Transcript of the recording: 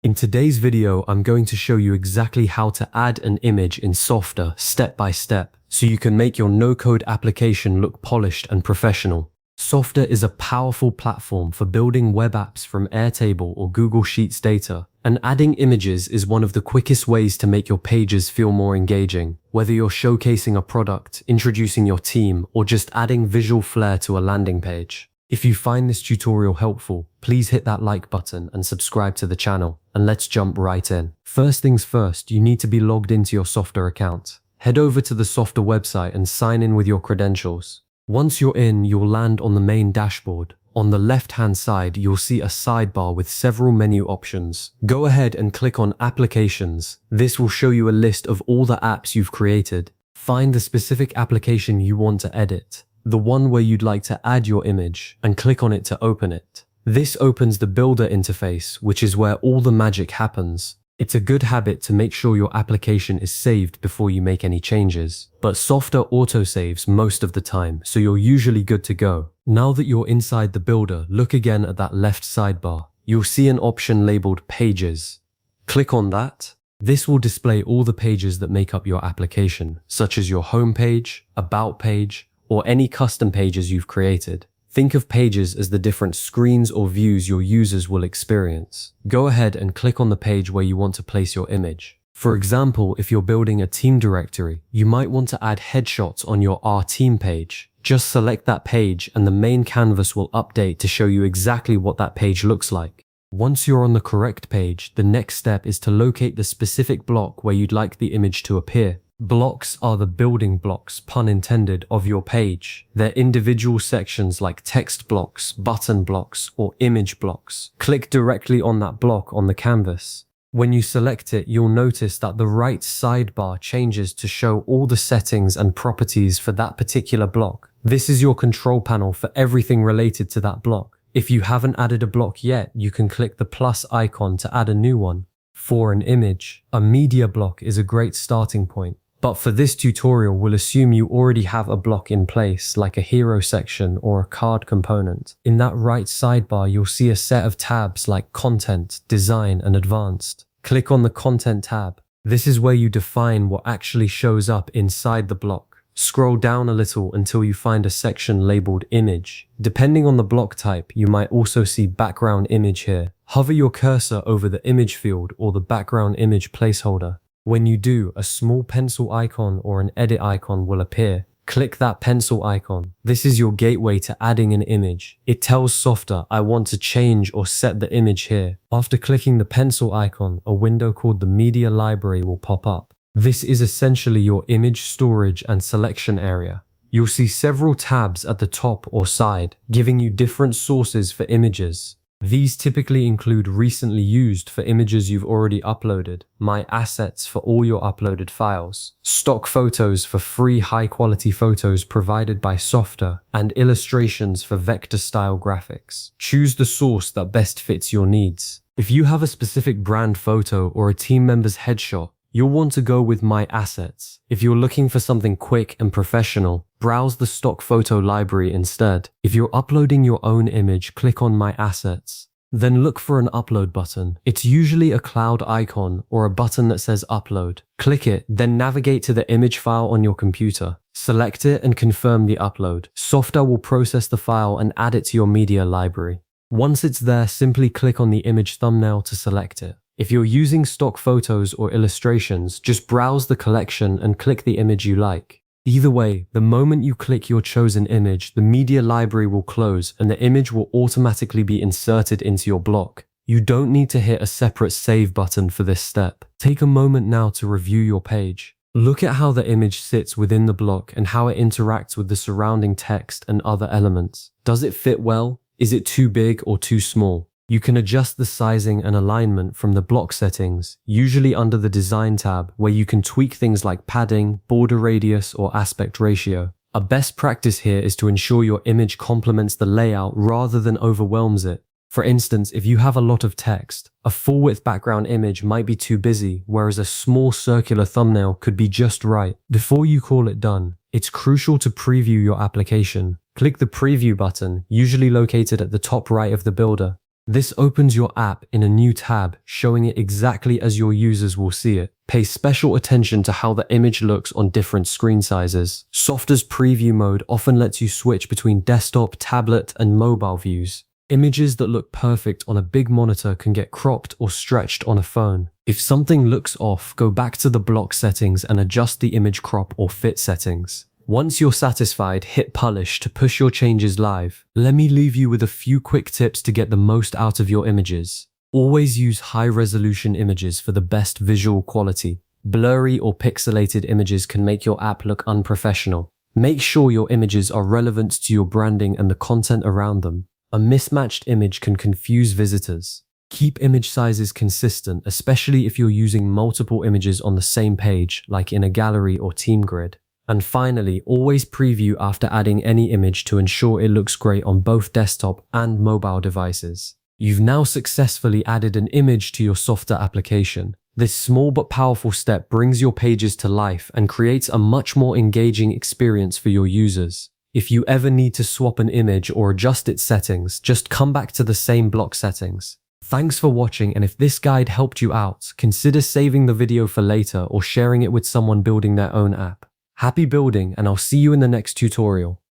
In today's video, I'm going to show you exactly how to add an image in Softr step by step, so you can make your no-code application look polished and professional. Softr is a powerful platform for building web apps from Airtable or Google Sheets data, and adding images is one of the quickest ways to make your pages feel more engaging. Whether you're showcasing a product, introducing your team, or just adding visual flair to a landing page. If you find this tutorial helpful, please hit that like button and subscribe to the channel, and let's jump right in. First things first, you need to be logged into your Softr account. Head over to the Softr website and sign in with your credentials. Once you're in, you'll land on the main dashboard. On the left-hand side, you'll see a sidebar with several menu options. Go ahead and click on Applications. This will show you a list of all the apps you've created. Find the specific application you want to edit, the one where you'd like to add your image, and click on it to open it. This opens the Builder interface, which is where all the magic happens. It's a good habit to make sure your application is saved before you make any changes, but Softr autosaves most of the time, so you're usually good to go. Now that you're inside the Builder, look again at that left sidebar. You'll see an option labeled Pages. Click on that. This will display all the pages that make up your application, such as your home page, about page, or any custom pages you've created. Think of pages as the different screens or views your users will experience. Go ahead and click on the page where you want to place your image. For example, if you're building a team directory, you might want to add headshots on your Our Team page. Just select that page and the main canvas will update to show you exactly what that page looks like. Once you're on the correct page, the next step is to locate the specific block where you'd like the image to appear. Blocks are the building blocks, pun intended, of your page. They're individual sections like text blocks, button blocks, or image blocks. Click directly on that block on the canvas. When you select it, you'll notice that the right sidebar changes to show all the settings and properties for that particular block. This is your control panel for everything related to that block. If you haven't added a block yet, you can click the plus icon to add a new one. For an image, a media block is a great starting point. But for this tutorial, we'll assume you already have a block in place, like a hero section or a card component. In that right sidebar, you'll see a set of tabs like Content, Design, and Advanced. Click on the Content tab. This is where you define what actually shows up inside the block. Scroll down a little until you find a section labeled Image. Depending on the block type, you might also see Background Image here. Hover your cursor over the image field or the background image placeholder. When you do, a small pencil icon or an edit icon will appear. Click that pencil icon. This is your gateway to adding an image. It tells Softr, I want to change or set the image here. After clicking the pencil icon, a window called the Media Library will pop up. This is essentially your image storage and selection area. You'll see several tabs at the top or side, giving you different sources for images. These typically include recently used for images you've already uploaded, My Assets for all your uploaded files, stock photos for free high-quality photos provided by Softr, and illustrations for vector-style graphics. Choose the source that best fits your needs. If you have a specific brand photo or a team member's headshot, you'll want to go with My Assets. If you're looking for something quick and professional, browse the stock photo library instead. If you're uploading your own image, click on My Assets. Then look for an upload button. It's usually a cloud icon or a button that says Upload. Click it, then navigate to the image file on your computer. Select it and confirm the upload. Softr will process the file and add it to your media library. Once it's there, simply click on the image thumbnail to select it. If you're using stock photos or illustrations, just browse the collection and click the image you like. Either way, the moment you click your chosen image, the media library will close and the image will automatically be inserted into your block. You don't need to hit a separate save button for this step. Take a moment now to review your page. Look at how the image sits within the block and how it interacts with the surrounding text and other elements. Does it fit well? Is it too big or too small? You can adjust the sizing and alignment from the block settings, usually under the Design tab, where you can tweak things like padding, border radius, or aspect ratio. A best practice here is to ensure your image complements the layout rather than overwhelms it. For instance, if you have a lot of text, a full-width background image might be too busy, whereas a small circular thumbnail could be just right. Before you call it done, it's crucial to preview your application. Click the Preview button, usually located at the top right of the builder. This opens your app in a new tab, showing it exactly as your users will see it. Pay special attention to how the image looks on different screen sizes. Softr's preview mode often lets you switch between desktop, tablet, and mobile views. Images that look perfect on a big monitor can get cropped or stretched on a phone. If something looks off, go back to the block settings and adjust the image crop or fit settings. Once you're satisfied, hit Publish to push your changes live. Let me leave you with a few quick tips to get the most out of your images. Always use high-resolution images for the best visual quality. Blurry or pixelated images can make your app look unprofessional. Make sure your images are relevant to your branding and the content around them. A mismatched image can confuse visitors. Keep image sizes consistent, especially if you're using multiple images on the same page, like in a gallery or team grid. And finally, always preview after adding any image to ensure it looks great on both desktop and mobile devices. You've now successfully added an image to your Softr application. This small but powerful step brings your pages to life and creates a much more engaging experience for your users. If you ever need to swap an image or adjust its settings, just come back to the same block settings. Thanks for watching, and if this guide helped you out, consider saving the video for later or sharing it with someone building their own app. Happy building, and I'll see you in the next tutorial.